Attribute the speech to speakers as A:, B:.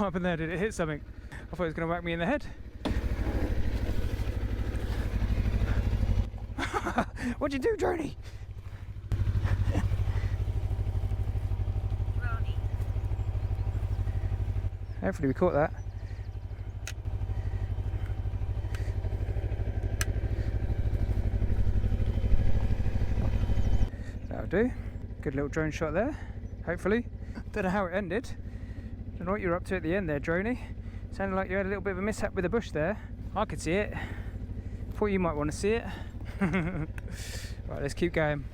A: happened there? Did it hit something? I thought it was going to whack me in the head. What'd you do, Droney?
B: Droney.
A: Hopefully we caught that. That'll do. Good little drone shot there, hopefully. Don't know how it ended. Don't know what you were up to at the end there, Droney. Sounded like you had a little bit of a mishap with the bush there. I could see it. Thought you might want to see it. Right, let's keep going.